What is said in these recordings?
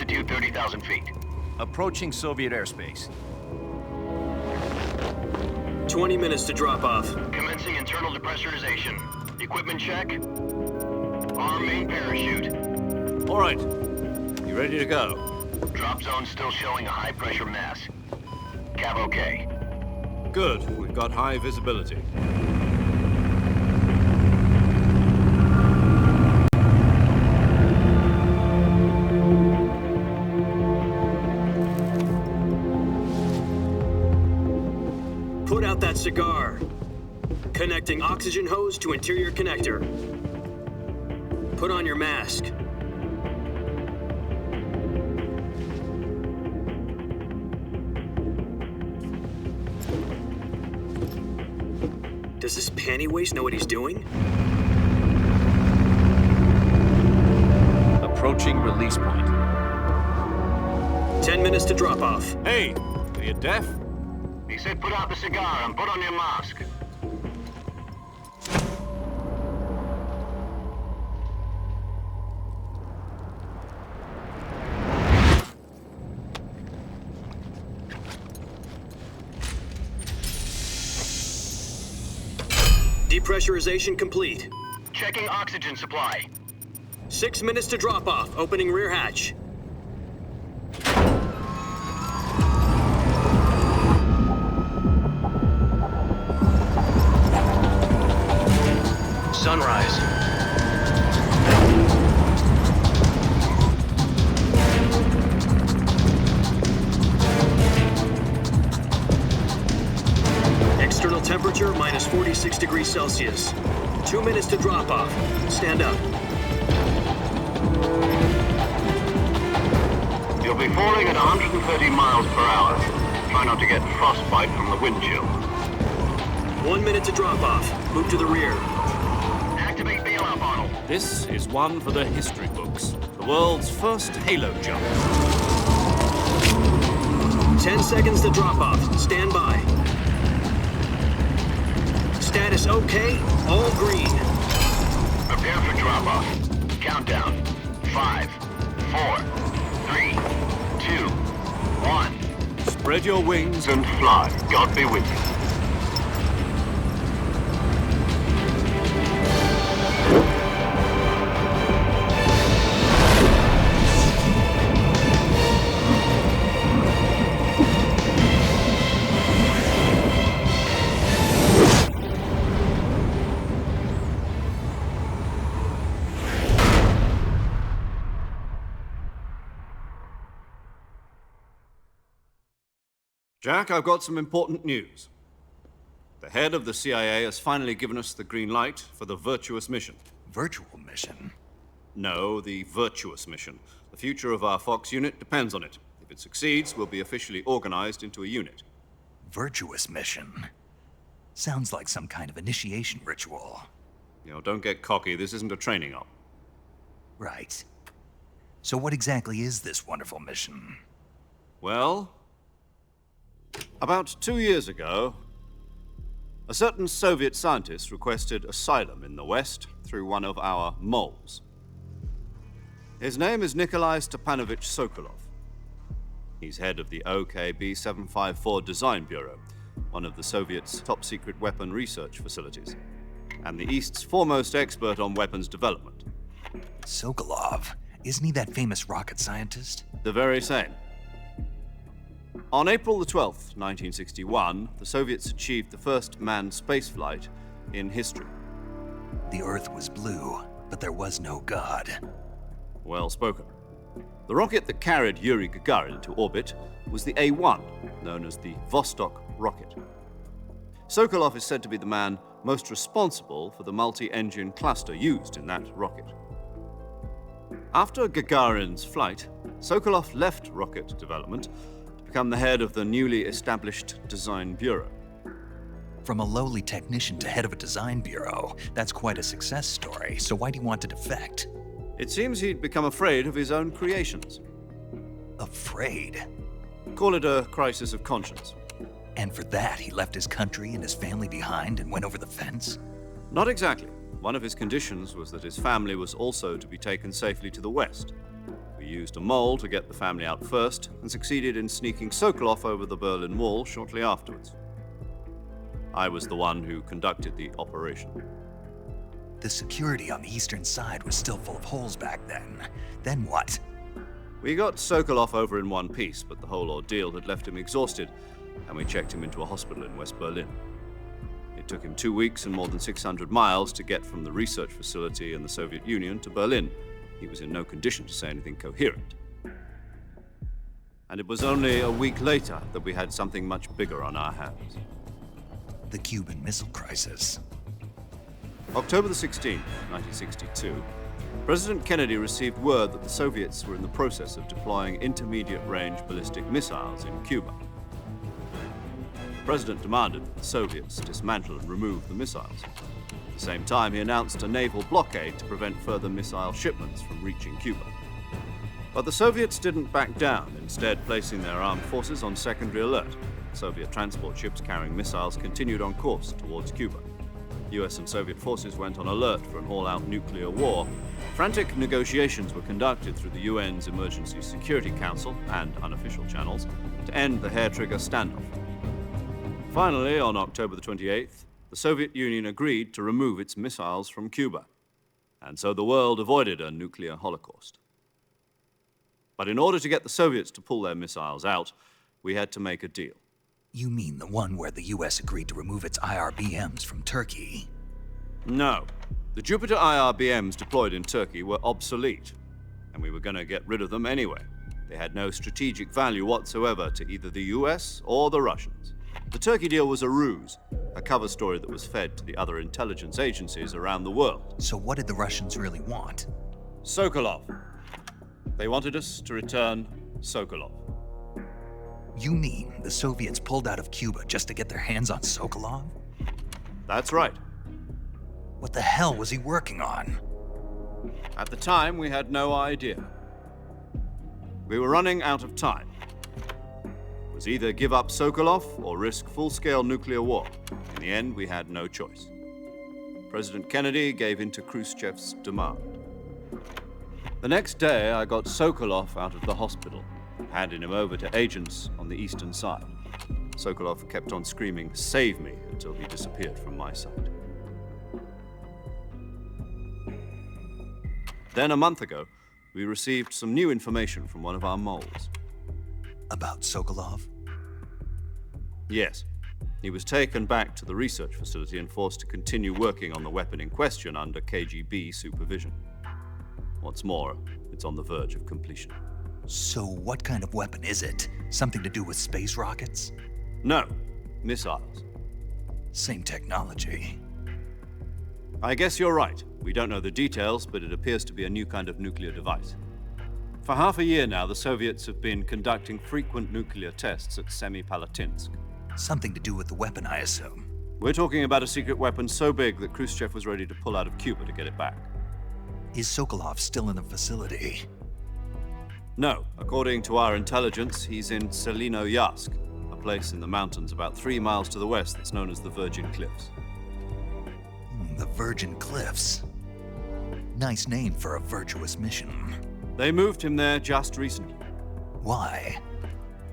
Altitude 30,000 feet. Approaching Soviet airspace. 20 minutes to drop off. Commencing internal depressurization. Equipment check. Arm main parachute. All right. You ready to go? Drop zone still showing a high pressure mass. Cav okay. Good. We've got high visibility. Put out that cigar. Connecting oxygen hose to interior connector. Put on your mask. Does this panty waste know what he's doing? Approaching release point. 10 minutes to drop off. Hey, are you deaf? He said put out the cigar and put on your mask. Depressurization complete. Checking oxygen supply. 6 minutes to drop off. Opening rear hatch. Sunrise. External temperature minus 46 degrees Celsius. 2 minutes to drop off. Stand up. You'll be falling at 130 miles per hour. Try not to get frostbite from the wind chill. 1 minute to drop off. Move to the rear. Activate bailout model. This is one for the history books. The world's first halo jump. 10 seconds to drop off. Stand by. Status okay. All green. Prepare for drop off. Countdown. 5, 4, 3, 2, 1. Spread your wings And fly. God be with you. Jack, I've got some important news. The head of the CIA has finally given us the green light for the virtuous mission. Virtual mission? No, the virtuous mission. The future of our Fox unit depends on it. If it succeeds, we'll be officially organized into a unit. Virtuous mission? Sounds like some kind of initiation ritual. You know, don't get cocky. This isn't a training op. Right. So what exactly is this wonderful mission? Well, about 2 years ago, a certain Soviet scientist requested asylum in the West through one of our moles. His name is Nikolai Stepanovich Sokolov. He's head of the OKB-754 Design Bureau, one of the Soviets' top-secret weapon research facilities, and the East's foremost expert on weapons development. Sokolov? Isn't he that famous rocket scientist? The very same. On April the 12th, 1961, the Soviets achieved the first manned spaceflight in history. The Earth was blue, but there was no God. Well spoken. The rocket that carried Yuri Gagarin into orbit was the A-1, known as the Vostok rocket. Sokolov is said to be the man most responsible for the multi-engine cluster used in that rocket. After Gagarin's flight, Sokolov left rocket development to become the head of the newly established Design Bureau. From a lowly technician to head of a design bureau, that's quite a success story, so why do you want to defect? It seems he'd become afraid of his own creations. Afraid? Call it a crisis of conscience. And for that, he left his country and his family behind and went over the fence? Not exactly. One of his conditions was that his family was also to be taken safely to the West. We used a mole to get the family out first and succeeded in sneaking Sokolov over the Berlin Wall shortly afterwards. I was the one who conducted the operation. The security on the eastern side was still full of holes back then. Then what? We got Sokolov over in one piece, but the whole ordeal had left him exhausted, and we checked him into a hospital in West Berlin. It took him 2 weeks and more than 600 miles to get from the research facility in the Soviet Union to Berlin. He was in no condition to say anything coherent. And it was only a week later that we had something much bigger on our hands. The Cuban Missile Crisis. October the 16th, 1962, President Kennedy received word that the Soviets were in the process of deploying intermediate-range ballistic missiles in Cuba. The President demanded that the Soviets dismantle and remove the missiles. At the same time, he announced a naval blockade to prevent further missile shipments from reaching Cuba. But the Soviets didn't back down, instead placing their armed forces on secondary alert. Soviet transport ships carrying missiles continued on course towards Cuba. US and Soviet forces went on alert for an all-out nuclear war. Frantic negotiations were conducted through the UN's Emergency Security Council and unofficial channels to end the hair-trigger standoff. Finally, on October the 28th, the Soviet Union agreed to remove its missiles from Cuba, and so the world avoided a nuclear holocaust. But in order to get the Soviets to pull their missiles out, we had to make a deal. You mean the one where the US agreed to remove its IRBMs from Turkey? No. The Jupiter IRBMs deployed in Turkey were obsolete, and we were going to get rid of them anyway. They had no strategic value whatsoever to either the US or the Russians. The Turkey deal was a ruse, a cover story that was fed to the other intelligence agencies around the world. So what did the Russians really want? Sokolov. They wanted us to return Sokolov. You mean the Soviets pulled out of Cuba just to get their hands on Sokolov? That's right. What the hell was he working on? At the time, we had no idea. We were running out of time. It was either give up Sokolov or risk full-scale nuclear war. In the end, we had no choice. President Kennedy gave in to Khrushchev's demand. The next day, I got Sokolov out of the hospital, handing him over to agents on the eastern side. Sokolov kept on screaming, "Save me," until he disappeared from my sight. Then a month ago, we received some new information from one of our moles. About Sokolov? Yes. He was taken back to the research facility and forced to continue working on the weapon in question under KGB supervision. What's more, it's on the verge of completion. So what kind of weapon is it? Something to do with space rockets? No, missiles. Same technology. I guess you're right. We don't know the details, but it appears to be a new kind of nuclear device. For half a year now, the Soviets have been conducting frequent nuclear tests at Semipalatinsk. Something to do with the weapon, I assume. We're talking about a secret weapon so big that Khrushchev was ready to pull out of Cuba to get it back. Is Sokolov still in the facility? No. According to our intelligence, he's in Selinoyarsk, a place in the mountains about 3 miles to the west that's known as the Virgin Cliffs. The Virgin Cliffs. Nice name for a virtuous mission. They moved him there just recently. Why?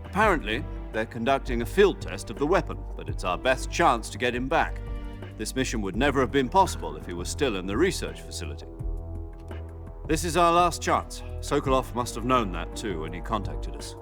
Apparently, they're conducting a field test of the weapon, but it's our best chance to get him back. This mission would never have been possible if he was still in the research facility. This is our last chance. Sokolov must have known that too when he contacted us.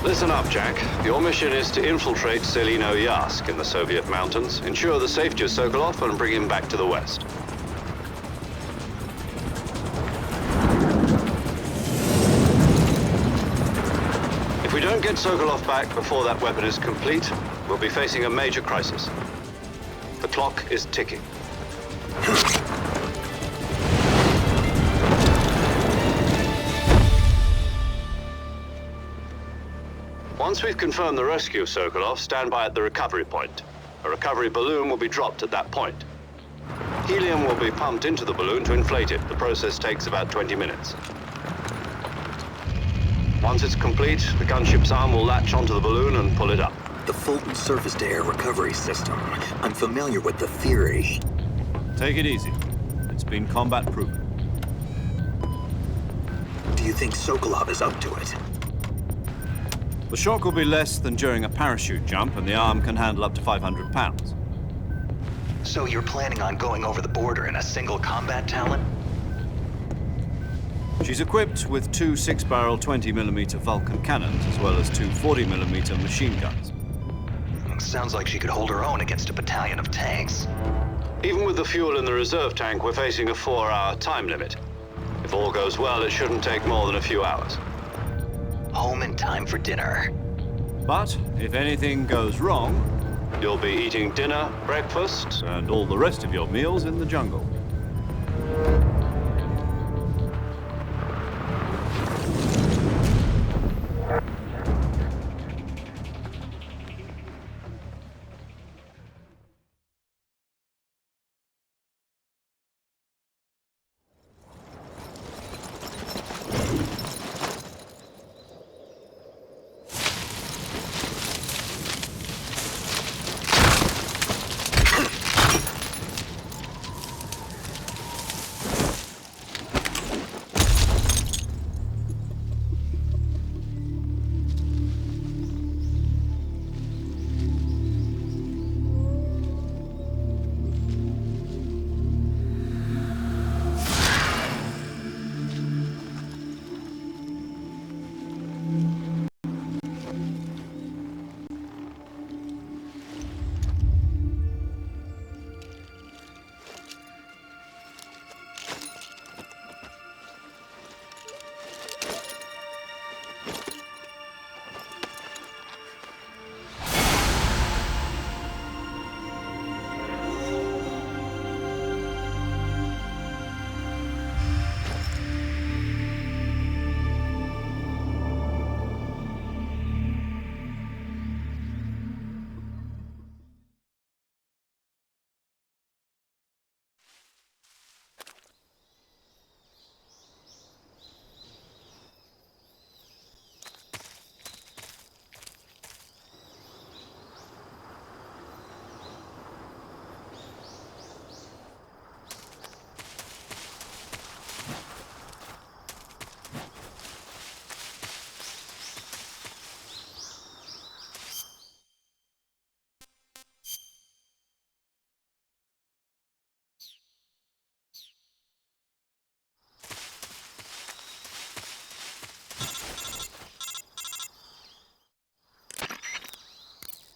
Listen up, Jack. Your mission is to infiltrate Selinoyarsk in the Soviet mountains, ensure the safety of Sokolov, and bring him back to the west. If we don't get Sokolov back before that weapon is complete, we'll be facing a major crisis. The clock is ticking. Once we've confirmed the rescue of Sokolov, stand by at the recovery point. A recovery balloon will be dropped at that point. Helium will be pumped into the balloon to inflate it. The process takes about 20 minutes. Once it's complete, the gunship's arm will latch onto the balloon and pull it up. The Fulton surface-to-air recovery system. I'm familiar with the theory. Take it easy. It's been combat-proven. Do you think Sokolov is up to it? The shock will be less than during a parachute jump, and the arm can handle up to 500 pounds. So you're planning on going over the border in a single combat talent? She's equipped with two 6-barrel 20mm Vulcan cannons, as well as two 40mm machine guns. Sounds like she could hold her own against a battalion of tanks. Even with the fuel in the reserve tank, we're facing a 4-hour time limit. If all goes well, it shouldn't take more than a few hours. Home in time for dinner. But if anything goes wrong, you'll be eating dinner, breakfast, and all the rest of your meals in the jungle.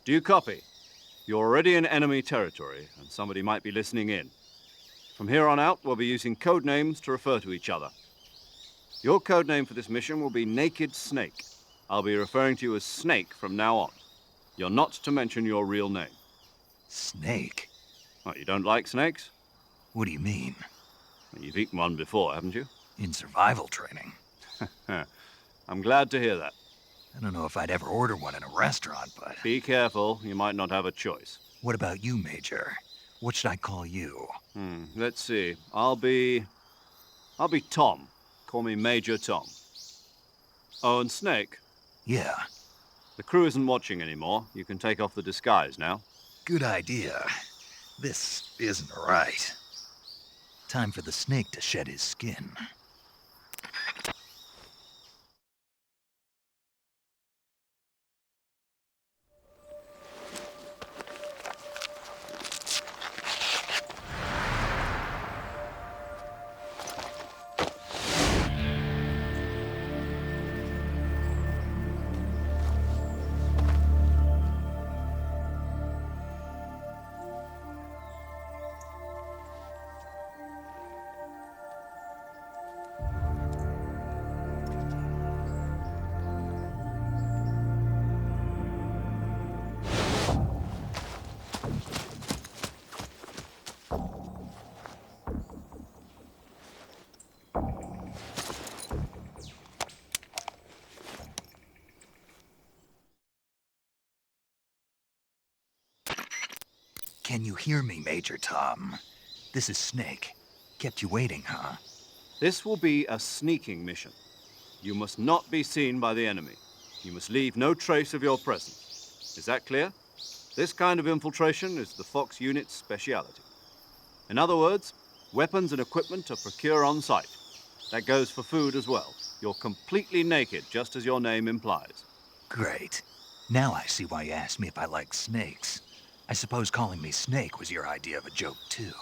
Do you copy? You're already in enemy territory, and somebody might be listening in. From here on out, we'll be using code names to refer to each other. Your code name for this mission will be Naked Snake. I'll be referring to you as Snake from now on. You're not to mention your real name. Snake? What, you don't like snakes? What do you mean? Well, you've eaten one before, haven't you? In survival training. I'm glad to hear that. I don't know if I'd ever order one in a restaurant, but... Be careful, you might not have a choice. What about you, Major? What should I call you? Let's see. I'll be Tom. Call me Major Tom. Oh, and Snake? Yeah. The crew isn't watching anymore. You can take off the disguise now. Good idea. This isn't right. Time for the snake to shed his skin. Can you hear me, Major Tom? This is Snake. Kept you waiting, huh? This will be a sneaking mission. You must not be seen by the enemy. You must leave no trace of your presence. Is that clear? This kind of infiltration is the Fox unit's speciality. In other words, weapons and equipment are procured on site. That goes for food as well. You're completely naked, just as your name implies. Great. Now I see why you asked me if I like snakes. I suppose calling me Snake was your idea of a joke, too.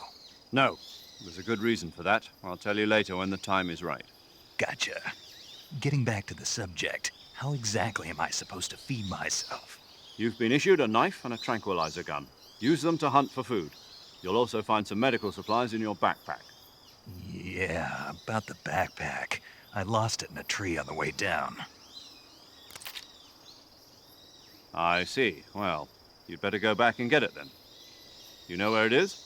No, there's a good reason for that. I'll tell you later when the time is right. Gotcha. Getting back to the subject, how exactly am I supposed to feed myself? You've been issued a knife and a tranquilizer gun. Use them to hunt for food. You'll also find some medical supplies in your backpack. Yeah, about the backpack. I lost it in a tree on the way down. I see. Well, you'd better go back and get it then. You know where it is?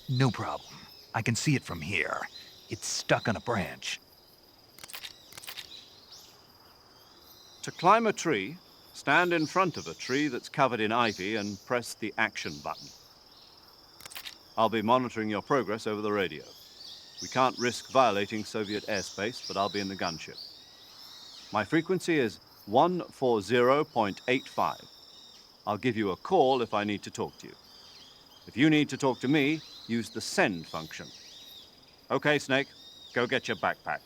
No problem. I can see it from here. It's stuck on a branch. To climb a tree, stand in front of a tree that's covered in ivy and press the action button. I'll be monitoring your progress over the radio. We can't risk violating Soviet airspace, but I'll be in the gunship. My frequency is 140.85. I'll give you a call if I need to talk to you. If you need to talk to me, use the send function. Okay, Snake, go get your backpack.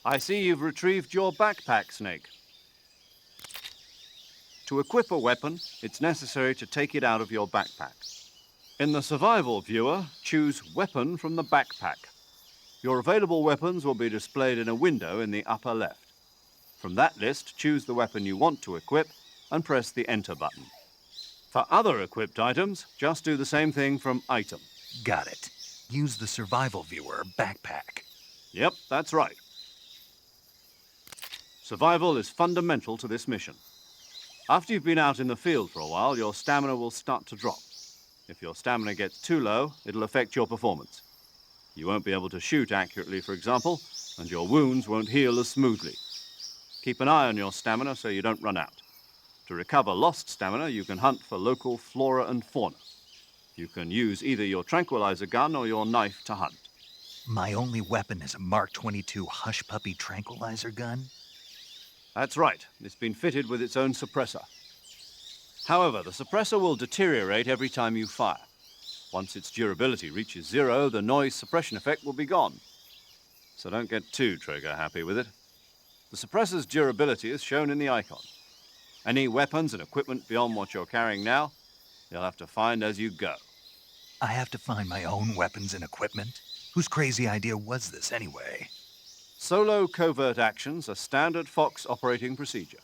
I see you've retrieved your backpack, Snake. To equip a weapon, it's necessary to take it out of your backpack. In the survival viewer, choose Weapon from the backpack. Your available weapons will be displayed in a window in the upper left. From that list, choose the weapon you want to equip and press the Enter button. For other equipped items, just do the same thing from Item. Got it. Use the survival viewer backpack. Yep, that's right. Survival is fundamental to this mission. After you've been out in the field for a while, your stamina will start to drop. If your stamina gets too low, it'll affect your performance. You won't be able to shoot accurately, for example, and your wounds won't heal as smoothly. Keep an eye on your stamina so you don't run out. To recover lost stamina, you can hunt for local flora and fauna. You can use either your tranquilizer gun or your knife to hunt. My only weapon is a Mark 22 Hush Puppy tranquilizer gun? That's right. It's been fitted with its own suppressor. However, the suppressor will deteriorate every time you fire. Once its durability reaches 0, the noise suppression effect will be gone. So don't get too trigger-happy with it. The suppressor's durability is shown in the icon. Any weapons and equipment beyond what you're carrying now, you'll have to find as you go. I have to find my own weapons and equipment? Whose crazy idea was this, anyway? Solo covert actions are standard Fox operating procedure.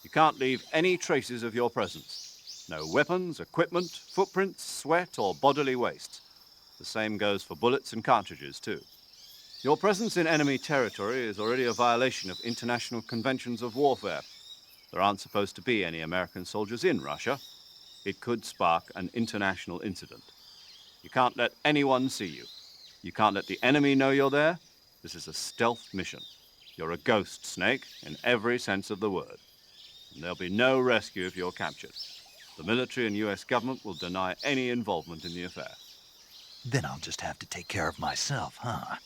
You can't leave any traces of your presence. No weapons, equipment, footprints, sweat, or bodily waste. The same goes for bullets and cartridges, too. Your presence in enemy territory is already a violation of international conventions of warfare. There aren't supposed to be any American soldiers in Russia. It could spark an international incident. You can't let anyone see you. You can't let the enemy know you're there. This is a stealth mission. You're a ghost, Snake, in every sense of the word. And there'll be no rescue if you're captured. The military and US government will deny any involvement in the affair. Then I'll just have to take care of myself, huh?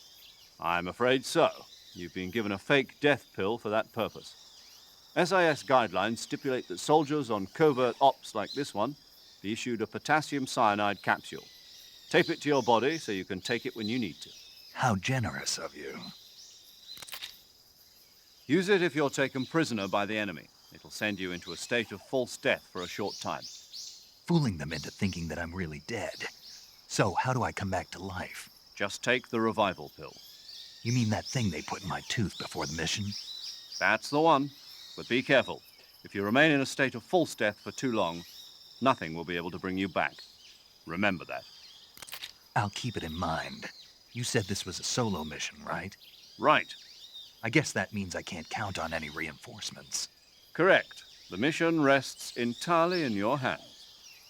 I'm afraid so. You've been given a fake death pill for that purpose. SIS guidelines stipulate that soldiers on covert ops like this one be issued a potassium cyanide capsule. Tape it to your body so you can take it when you need to. How generous of you. Use it if you're taken prisoner by the enemy. It'll send you into a state of false death for a short time. Fooling them into thinking that I'm really dead. So how do I come back to life? Just take the revival pill. You mean that thing they put in my tooth before the mission? That's the one. But be careful. If you remain in a state of false death for too long, nothing will be able to bring you back. Remember that. I'll keep it in mind. You said this was a solo mission, right? Right. I guess that means I can't count on any reinforcements. Correct. The mission rests entirely in your hands.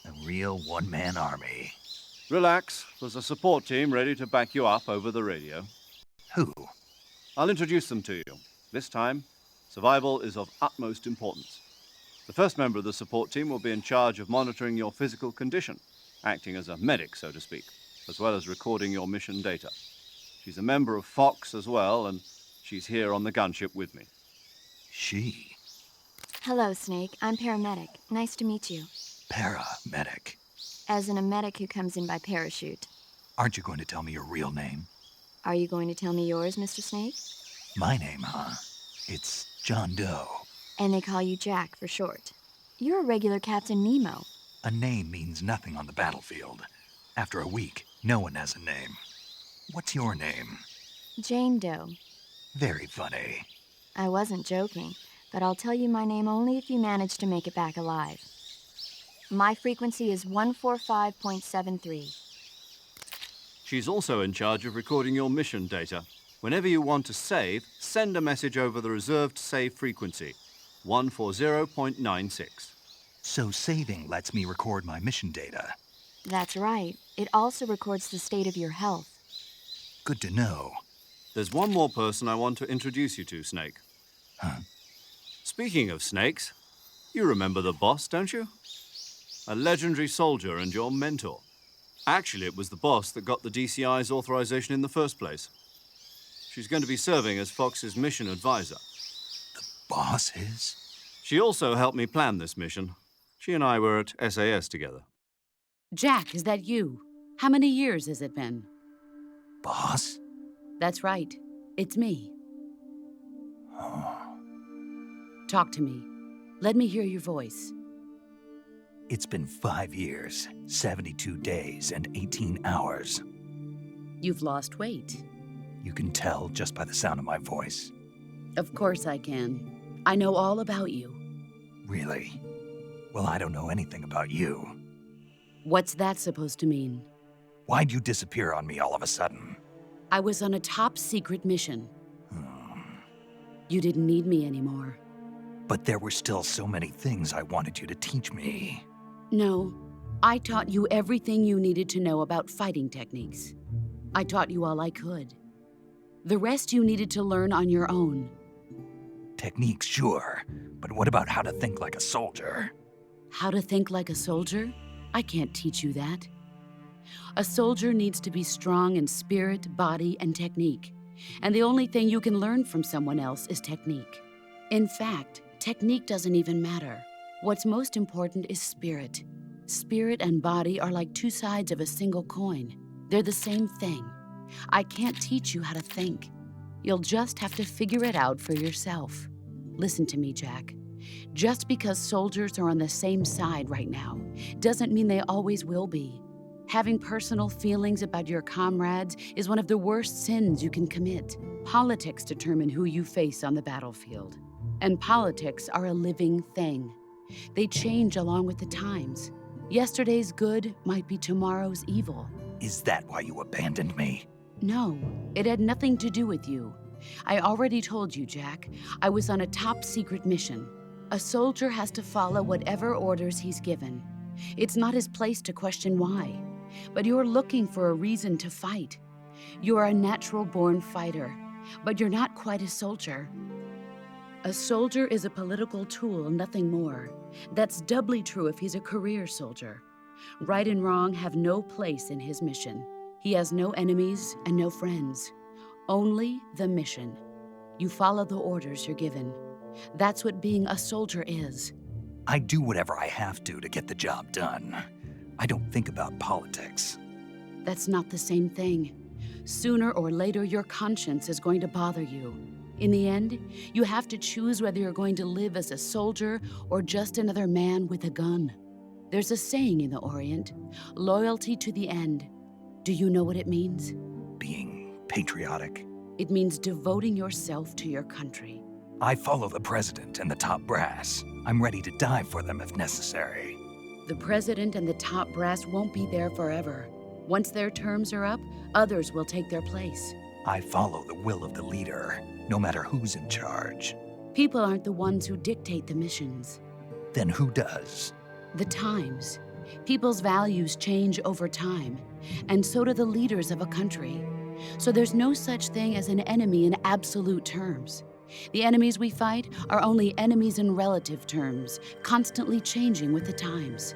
A real one-man army. Relax. There's a support team ready to back you up over the radio. Who? I'll introduce them to you. This time, survival is of utmost importance. The first member of the support team will be in charge of monitoring your physical condition, acting as a medic, so to speak, as well as recording your mission data. She's a member of Fox as well, and she's here on the gunship with me. She? Hello, Snake. I'm paramedic. Nice to meet you. Paramedic. As in a medic who comes in by parachute. Aren't you going to tell me your real name? Are you going to tell me yours, Mr. Snake? My name, huh? It's John Doe. And they call you Jack for short. You're a regular Captain Nemo. A name means nothing on the battlefield. After a week, no one has a name. What's your name? Jane Doe. Very funny. I wasn't joking, but I'll tell you my name only if you manage to make it back alive. My frequency is 145.73. She's also in charge of recording your mission data. Whenever you want to save, send a message over the reserved save frequency, 140.96. So saving lets me record my mission data. That's right. It also records the state of your health. Good to know. There's one more person I want to introduce you to, Snake. Huh? Speaking of snakes, you remember the boss, don't you? A legendary soldier and your mentor. Actually, it was the boss that got the DCI's authorization in the first place. She's going to be serving as Fox's mission advisor. The boss is? She also helped me plan this mission. She and I were at SAS together. Jack, is that you? How many years has it been? Boss? That's right. It's me. Talk to me. Let me hear your voice. It's been 5 years, 72 days, and 18 hours. You've lost weight. You can tell just by the sound of my voice. Of course I can. I know all about you. Really? Well, I don't know anything about you. What's that supposed to mean? Why'd you disappear on me all of a sudden? I was on a top-secret mission. You didn't need me anymore. But there were still so many things I wanted you to teach me. No, I taught you everything you needed to know about fighting techniques. I taught you all I could. The rest you needed to learn on your own. Techniques, sure. But what about how to think like a soldier? How to think like a soldier? I can't teach you that. A soldier needs to be strong in spirit, body, and technique. And the only thing you can learn from someone else is technique. In fact, technique doesn't even matter. What's most important is spirit. Spirit and body are like two sides of a single coin. They're the same thing. I can't teach you how to think. You'll just have to figure it out for yourself. Listen to me, Jack. Just because soldiers are on the same side right now doesn't mean they always will be. Having personal feelings about your comrades is one of the worst sins you can commit. Politics determine who you face on the battlefield. And politics are a living thing. They change along with the times. Yesterday's good might be tomorrow's evil. Is that why you abandoned me? No, it had nothing to do with you. I already told you, Jack. I was on a top-secret mission. A soldier has to follow whatever orders he's given. It's not his place to question why. But you're looking for a reason to fight. You're a natural-born fighter, but you're not quite a soldier. A soldier is a political tool, nothing more. That's doubly true if he's a career soldier. Right and wrong have no place in his mission. He has no enemies and no friends. Only the mission. You follow the orders you're given. That's what being a soldier is. I do whatever I have to get the job done. I don't think about politics. That's not the same thing. Sooner or later, your conscience is going to bother you. In the end, you have to choose whether you're going to live as a soldier or just another man with a gun. There's a saying in the Orient, loyalty to the end. Do you know what it means? being patriotic? It means devoting yourself to your country. I follow the president and the top brass. I'm ready to die for them if necessary. The president and the top brass won't be there forever. Once their terms are up, others will take their place. I follow the will of the leader, no matter who's in charge. People aren't the ones who dictate the missions. Then who does? The times. People's values change over time, and so do the leaders of a country. So there's no such thing as an enemy in absolute terms. The enemies we fight are only enemies in relative terms, constantly changing with the times.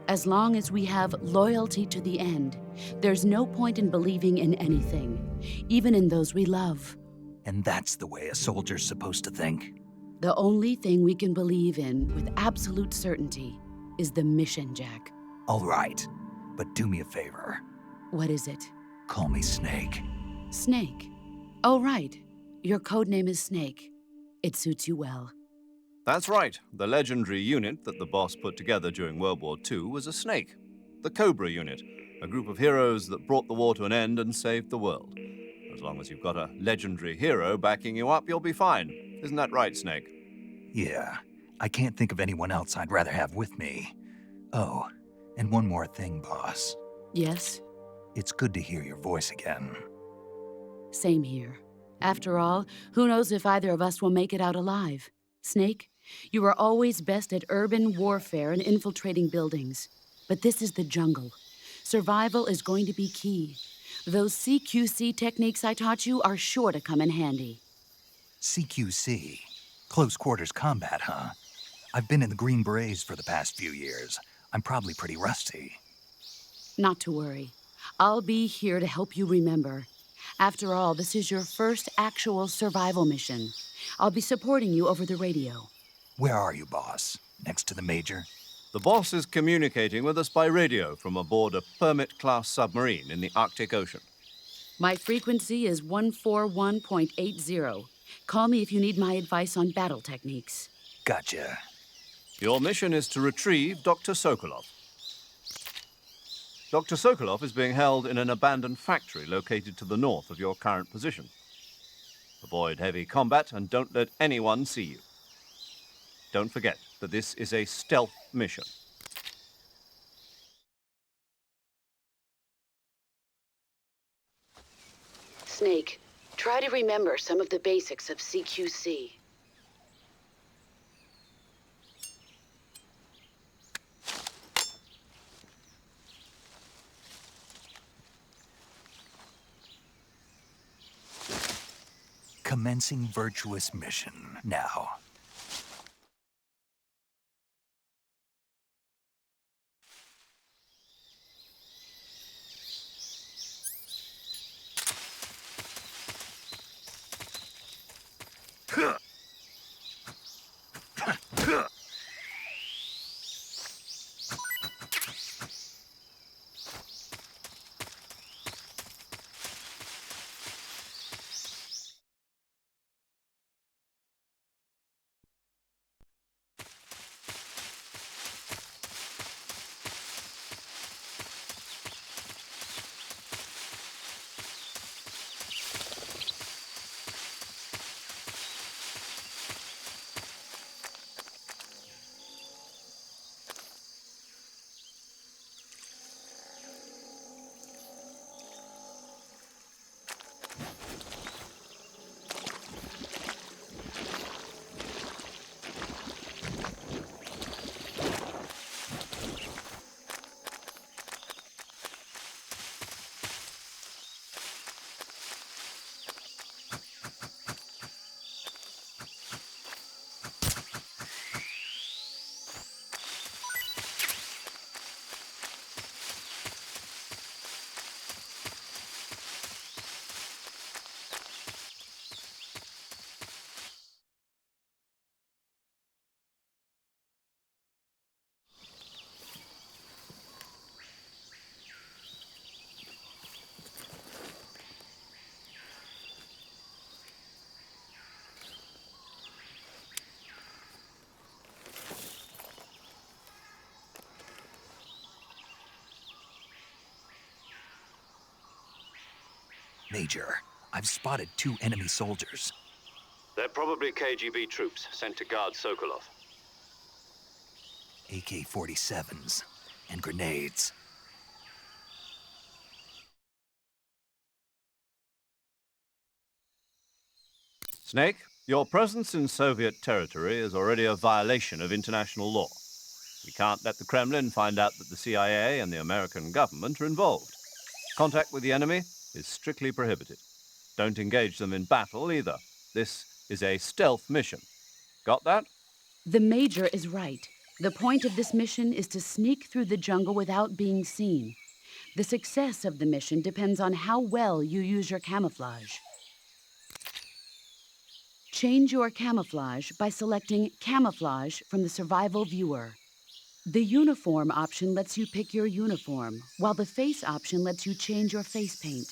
As long as we have loyalty to the end, there's no point in believing in anything, even in those we love. And that's the way a soldier's supposed to think? The only thing we can believe in with absolute certainty is the mission, Jack. All right, but do me a favor. What is it? Call me Snake. Snake. Oh, right. Your code name is Snake. It suits you well. That's right. The legendary unit that the boss put together during World War II was a snake. The Cobra unit, a group of heroes that brought the war to an end and saved the world. As long as you've got a legendary hero backing you up, you'll be fine. Isn't that right, Snake? Yeah, I can't think of anyone else I'd rather have with me. Oh, and one more thing, boss. Yes? It's good to hear your voice again. Same here. After all, who knows if either of us will make it out alive? Snake, you are always best at urban warfare and infiltrating buildings. But this is the jungle. Survival is going to be key. Those CQC techniques I taught you are sure to come in handy. CQC? Close quarters combat, huh? I've been in the Green Berets for the past few years. I'm probably pretty rusty. Not to worry. I'll be here to help you remember. After all, this is your first actual survival mission. I'll be supporting you over the radio. Where are you, boss? Next to the major? The boss is communicating with us by radio from aboard a Permit-class submarine in the Arctic Ocean. My frequency is 141.80. Call me if you need my advice on battle techniques. Gotcha. Your mission is to retrieve Dr. Sokolov. Dr. Sokolov is being held in an abandoned factory located to the north of your current position. Avoid heavy combat and don't let anyone see you. Don't forget that this is a stealth mission. Snake, try to remember some of the basics of CQC. Commencing virtuous mission now. Major, I've spotted 2 enemy soldiers. They're probably KGB troops sent to guard Sokolov. AK-47s and grenades. Snake, your presence in Soviet territory is already a violation of international law. We can't let the Kremlin find out that the CIA and the American government are involved. Contact with the enemy is strictly prohibited. Don't engage them in battle either. This is a stealth mission. Got that? The Major is right. The point of this mission is to sneak through the jungle without being seen. The success of the mission depends on how well you use your camouflage. Change your camouflage by selecting Camouflage from the Survival Viewer. The Uniform option lets you pick your uniform, while the Face option lets you change your face paint.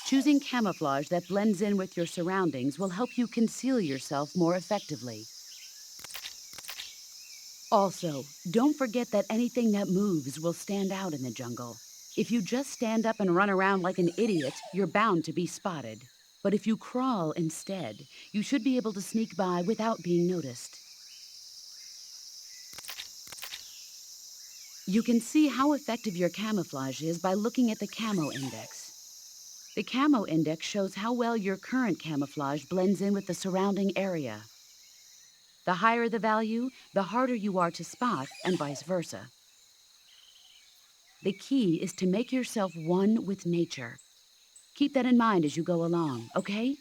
Choosing camouflage that blends in with your surroundings will help you conceal yourself more effectively. Also, don't forget that anything that moves will stand out in the jungle. If you just stand up and run around like an idiot, you're bound to be spotted. But if you crawl instead, you should be able to sneak by without being noticed. You can see how effective your camouflage is by looking at the Camo Index. The Camo Index shows how well your current camouflage blends in with the surrounding area. The higher the value, the harder you are to spot, and vice versa. The key is to make yourself one with nature. Keep that in mind as you go along, okay?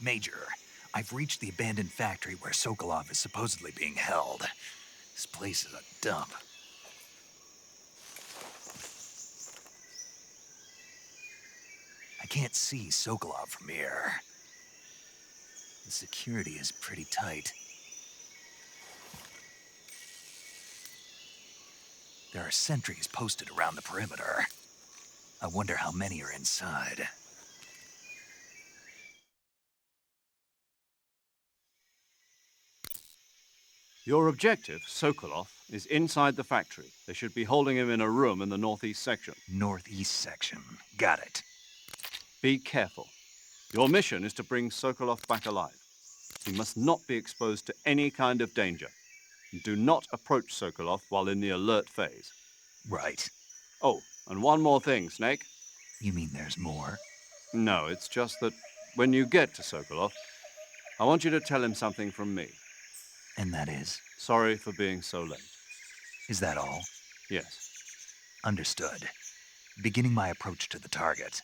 Major, I've reached the abandoned factory where Sokolov is supposedly being held. This place is a dump. I can't see Sokolov from here. The security is pretty tight. There are sentries posted around the perimeter. I wonder how many are inside. Your objective, Sokolov, is inside the factory. They should be holding him in a room in the northeast section. Northeast section. Got it. Be careful. Your mission is to bring Sokolov back alive. He must not be exposed to any kind of danger. Do not approach Sokolov while in the alert phase. Right. Oh, and one more thing, Snake. You mean there's more? No, it's just that when you get to Sokolov, I want you to tell him something from me. And that is? Sorry for being so late. Is that all? Yes. Understood. Beginning my approach to the target.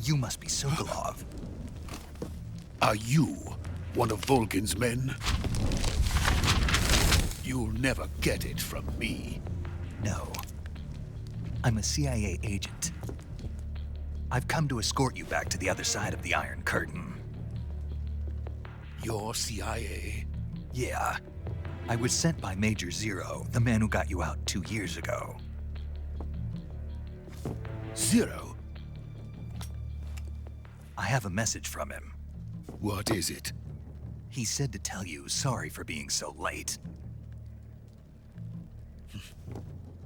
You must be Sokolov. Are you one of Volgin's men? You'll never get it from me. No. I'm a CIA agent. I've come to escort you back to the other side of the Iron Curtain. You're CIA? Yeah. I was sent by Major Zero, the man who got you out 2 years ago. Zero? I have a message from him. What is it? He said to tell you sorry for being so late.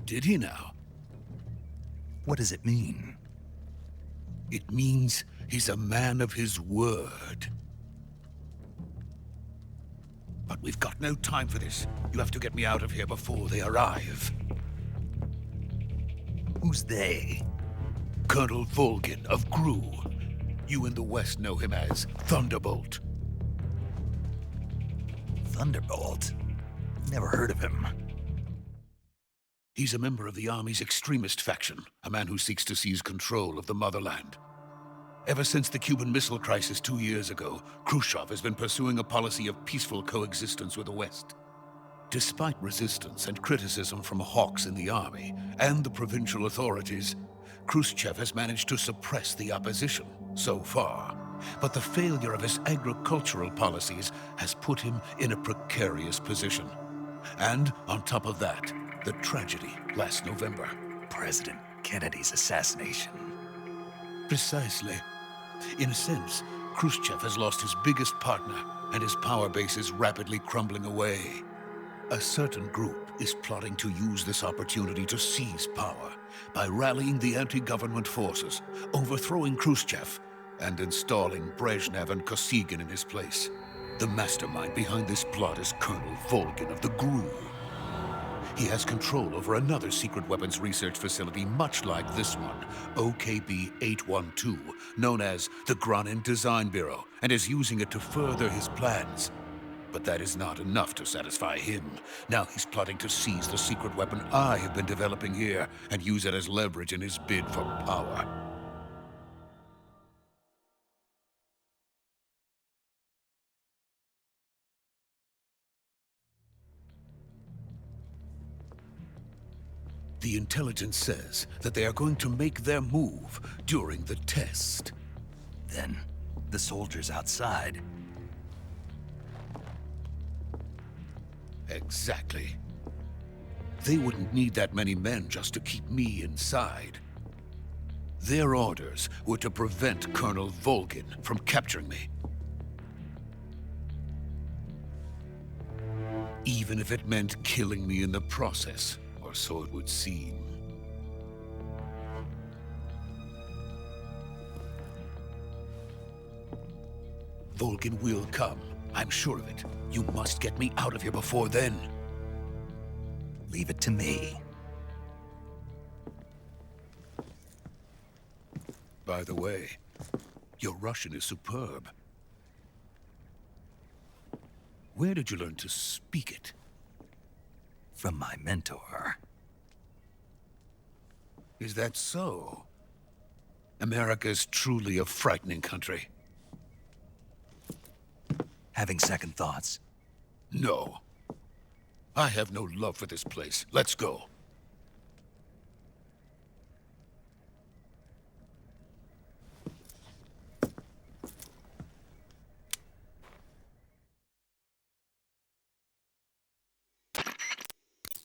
Did he now? What does it mean? It means he's a man of his word. But we've got no time for this. You have to get me out of here before they arrive. Who's they? Colonel Volgin of GRU. You in the West know him as Thunderbolt. Thunderbolt? Never heard of him. He's a member of the Army's extremist faction, a man who seeks to seize control of the motherland. Ever since the Cuban Missile Crisis 2 years ago, Khrushchev has been pursuing a policy of peaceful coexistence with the West. Despite resistance and criticism from hawks in the army and the provincial authorities, Khrushchev has managed to suppress the opposition so far. But the failure of his agricultural policies has put him in a precarious position. And on top of that, the tragedy last November. President Kennedy's assassination. Precisely. In a sense, Khrushchev has lost his biggest partner, and his power base is rapidly crumbling away. A certain group is plotting to use this opportunity to seize power by rallying the anti-government forces, overthrowing Khrushchev, and installing Brezhnev and Kosygin in his place. The mastermind behind this plot is Colonel Volgin of the GRU. He has control over another secret weapons research facility much like this one, OKB-812, known as the Granin Design Bureau, and is using it to further his plans. But that is not enough to satisfy him. Now he's plotting to seize the secret weapon I have been developing here and use it as leverage in his bid for power. The intelligence says that they are going to make their move during the test. Then, the soldiers outside. Exactly. They wouldn't need that many men just to keep me inside. Their orders were to prevent Colonel Volgin from capturing me. Even if it meant killing me in the process. So it would seem. Volgin will come. I'm sure of it. You must get me out of here before then. Leave it to me. By the way, your Russian is superb. Where did you learn to speak it? From my mentor. Is that so? America is truly a frightening country. Having second thoughts? No. I have no love for this place. Let's go.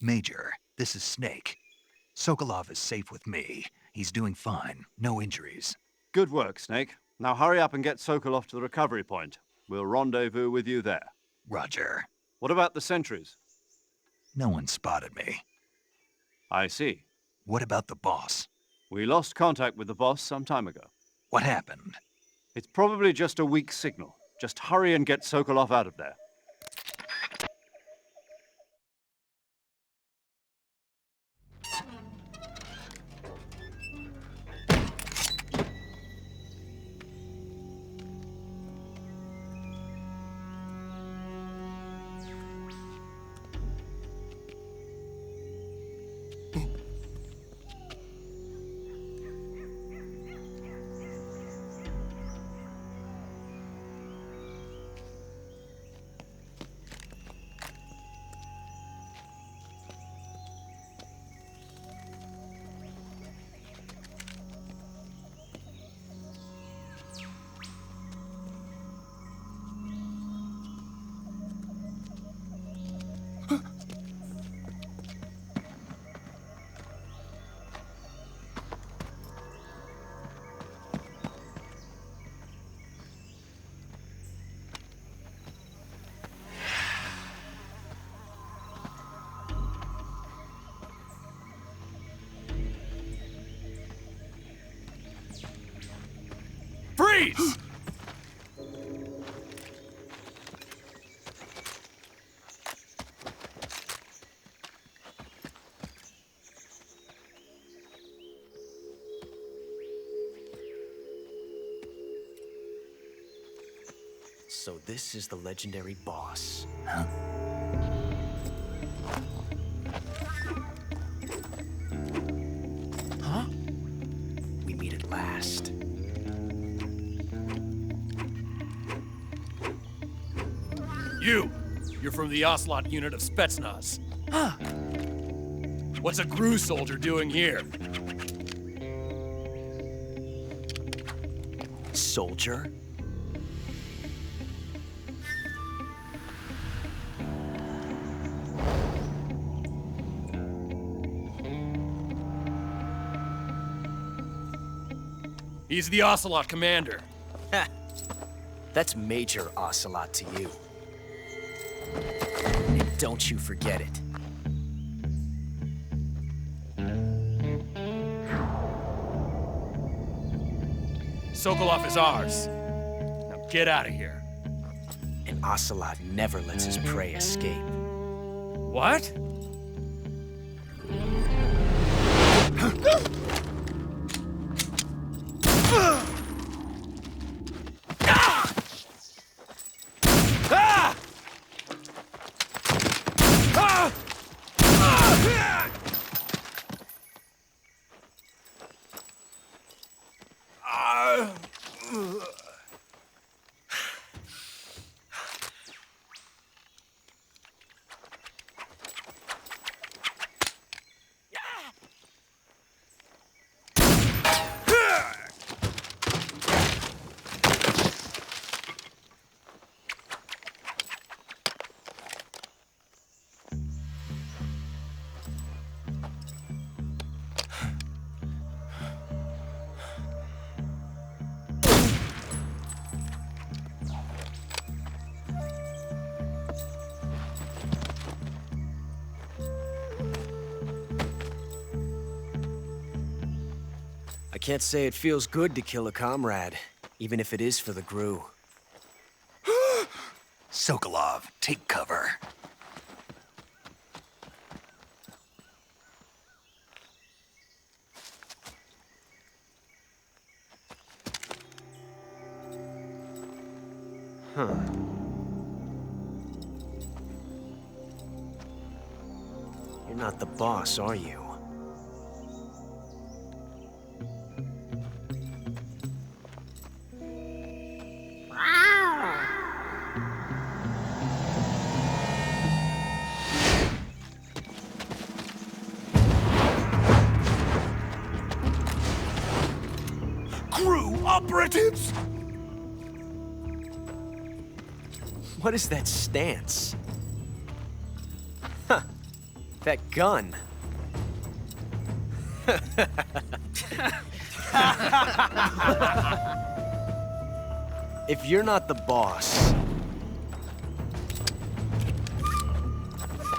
Major, this is Snake. Sokolov is safe with me. He's doing fine. No injuries. Good work, Snake. Now hurry up and get Sokolov to the recovery point. We'll rendezvous with you there. Roger. What about the sentries? No one spotted me. I see. What about the boss? We lost contact with the boss some time ago. What happened? It's probably just a weak signal. Just hurry and get Sokolov out of there. Freeze! So this is the legendary boss. Huh? Huh? We meet at last. You're from the Ocelot unit of Spetsnaz. Huh. What's a GRU soldier doing here? Soldier? He's the Ocelot commander. Ha! That's Major Ocelot to you. And don't you forget it. Sokolov is ours. Now get out of here. And Ocelot never lets his prey escape. What? I can't say it feels good to kill a comrade, even if it is for the GRU. Sokolov, take cover. Huh. You're not the boss, are you? GRU operatives! What is that stance? Huh. That gun. If you're not the boss,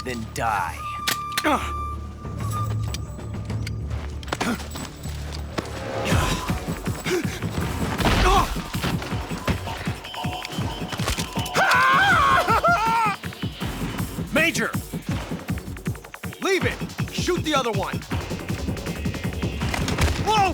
then die. Major! Leave it! Shoot the other one! Whoa!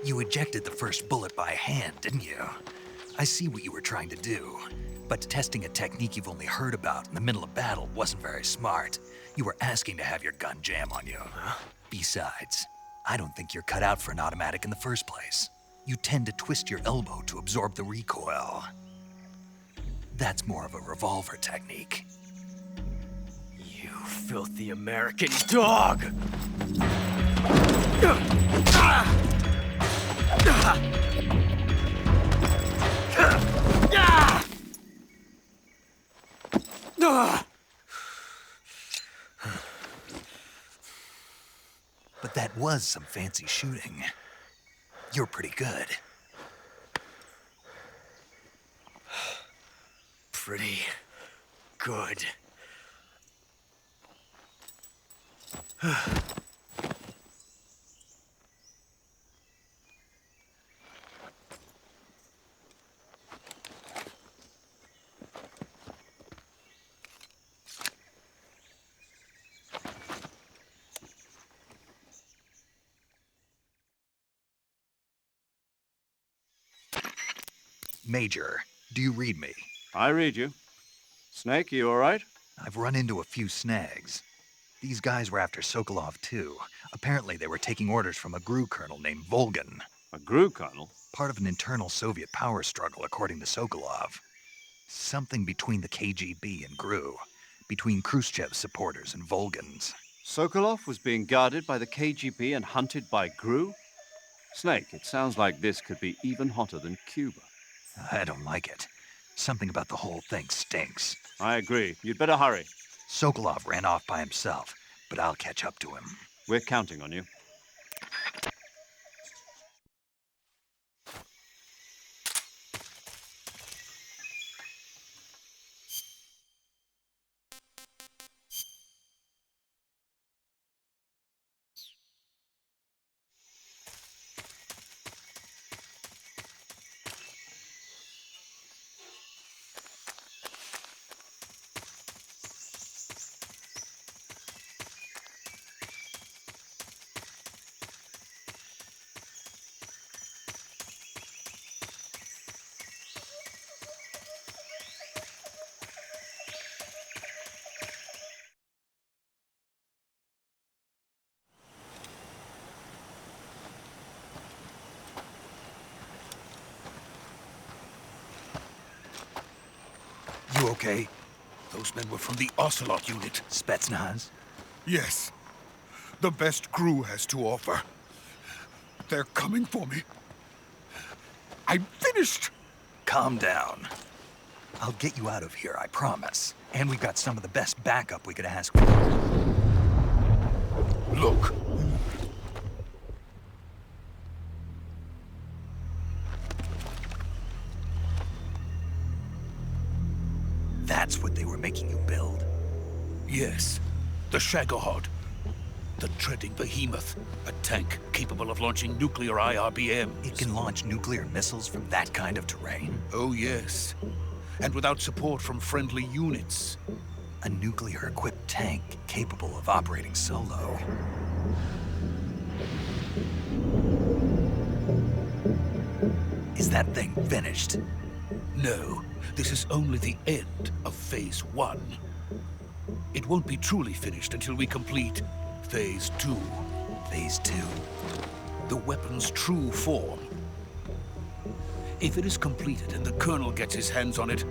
You ejected the first bullet by hand, didn't you? I see what you were trying to do. But testing a technique you've only heard about in the middle of battle wasn't very smart. You were asking to have your gun jam on you. Besides, I don't think you're cut out for an automatic in the first place. You tend to twist your elbow to absorb the recoil. That's more of a revolver technique. You filthy American dog! But that was some fancy shooting. You're pretty good. Pretty good. Major, do you read me? I read you. Snake, you all right? I've run into a few snags. These guys were after Sokolov too. Apparently they were taking orders from a GRU colonel named Volgan. A GRU colonel? Part of an internal Soviet power struggle, according to Sokolov. Something between the KGB and GRU. Between Khrushchev's supporters and Volgan's. Sokolov was being guarded by the KGB and hunted by GRU? Snake, it sounds like this could be even hotter than Cuba. I don't like it. Something about the whole thing stinks. I agree. You'd better hurry. Sokolov ran off by himself, but I'll catch up to him. We're counting on you. You okay? Those men were from the Ocelot unit. Spetsnaz? Yes. The best GRU has to offer. They're coming for me. I'm finished! Calm down. I'll get you out of here, I promise. And we've got some of the best backup we could ask for. Look. That's what they were making you build? Yes. The Shagohod. The treading behemoth. A tank capable of launching nuclear IRBMs. It can launch nuclear missiles from that kind of terrain? Oh, yes. And without support from friendly units. A nuclear-equipped tank capable of operating solo. Is that thing finished? No, this is only the end of Phase 1. It won't be truly finished until we complete Phase 2. Phase 2? The weapon's true form. If it is completed and the Colonel gets his hands on it,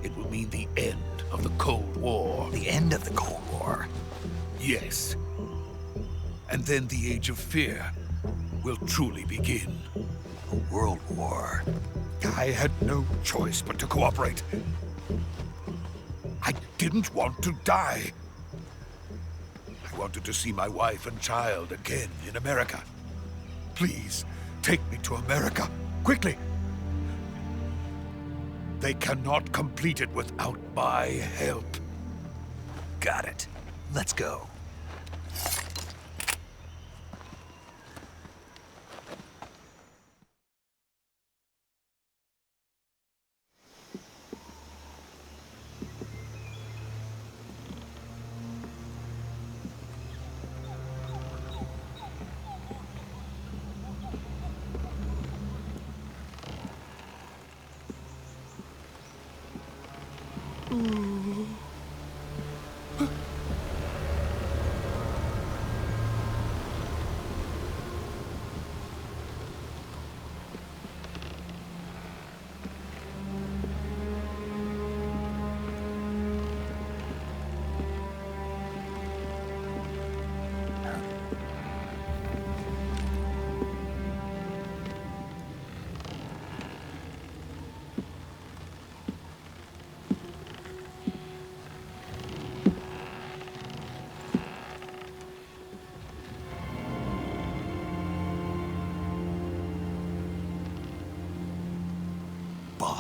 it will mean the end of the Cold War. The end of the Cold War? Yes. And then the Age of Fear will truly begin. A world war. I had no choice but to cooperate. I didn't want to die. I wanted to see my wife and child again in America. Please, take me to America, quickly. They cannot complete it without my help. Got it. Let's go.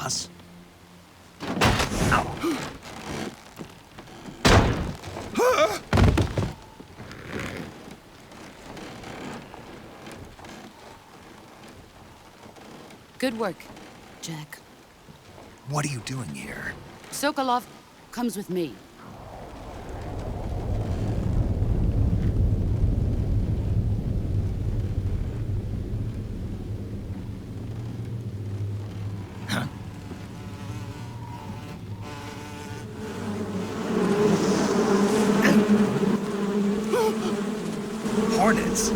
boss. Good work, Jack. What are you doing here? Sokolov comes with me. Hornets.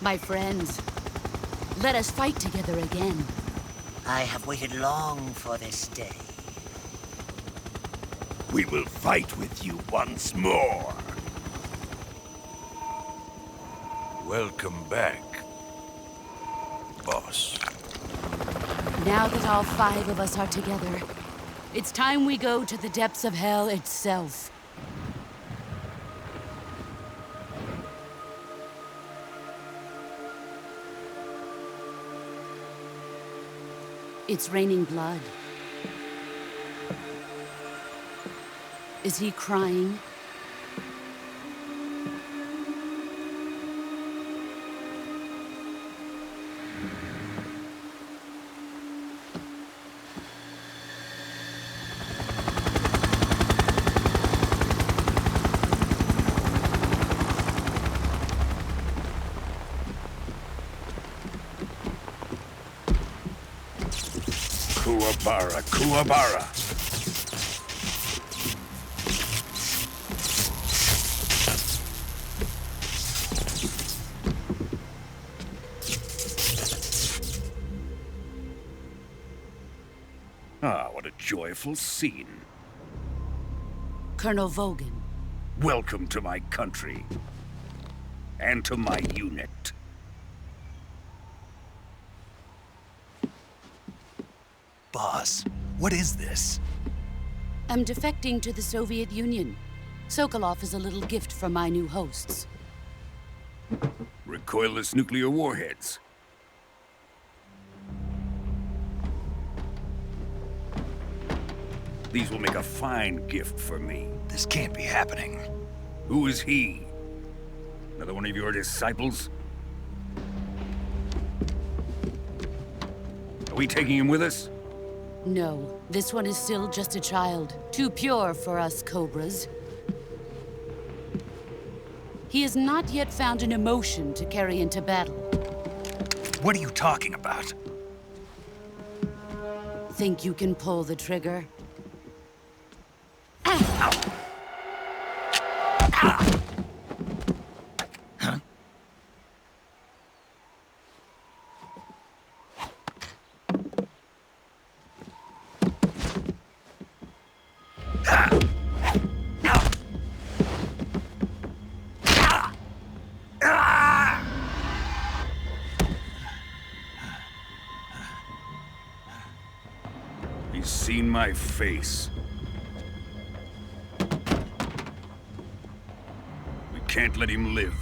My friends, let us fight together again. I have waited long for this day. We will fight with you once more. Welcome back, boss. Now that all 5 of us are together, it's time we go to the depths of hell itself. It's raining blood. Is he crying? Kuwabara, Kuwabara. Ah, what a joyful scene. Colonel Vogan. Welcome to my country. And to my unit. Boss, what is this? I'm defecting to the Soviet Union. Sokolov is a little gift from my new hosts. Recoilless nuclear warheads. These will make a fine gift for me. This can't be happening. Who is he? Another one of your disciples? Are we taking him with us? No, this one is still just a child. Too pure for us Cobras. He has not yet found an emotion to carry into battle. What are you talking about? Think you can pull the trigger? He's seen my face. We can't let him live.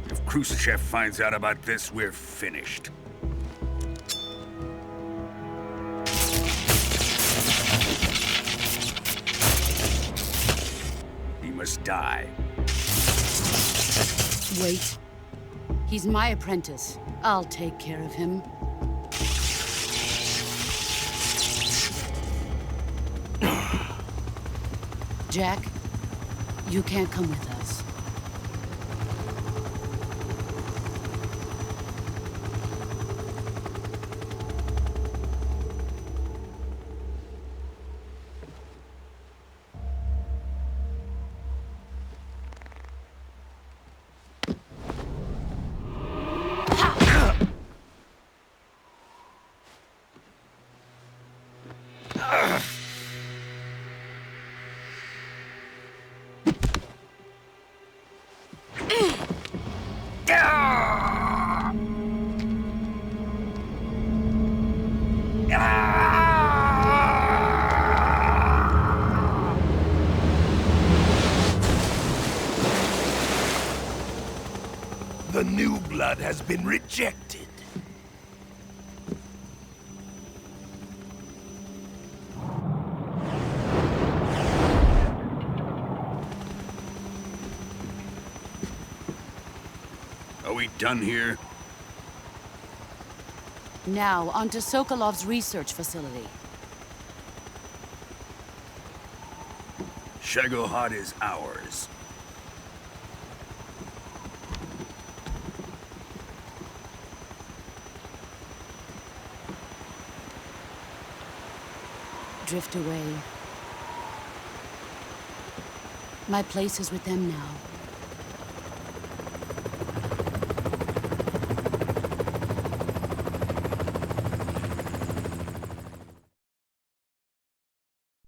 If Khrushchev finds out about this, we're finished. He must die. Wait. He's my apprentice. I'll take care of him. Jack, you can't come with us. The new blood has been rejected. Are we done here? Now, onto Sokolov's research facility. Shagohod is ours. Drift away. My place is with them now.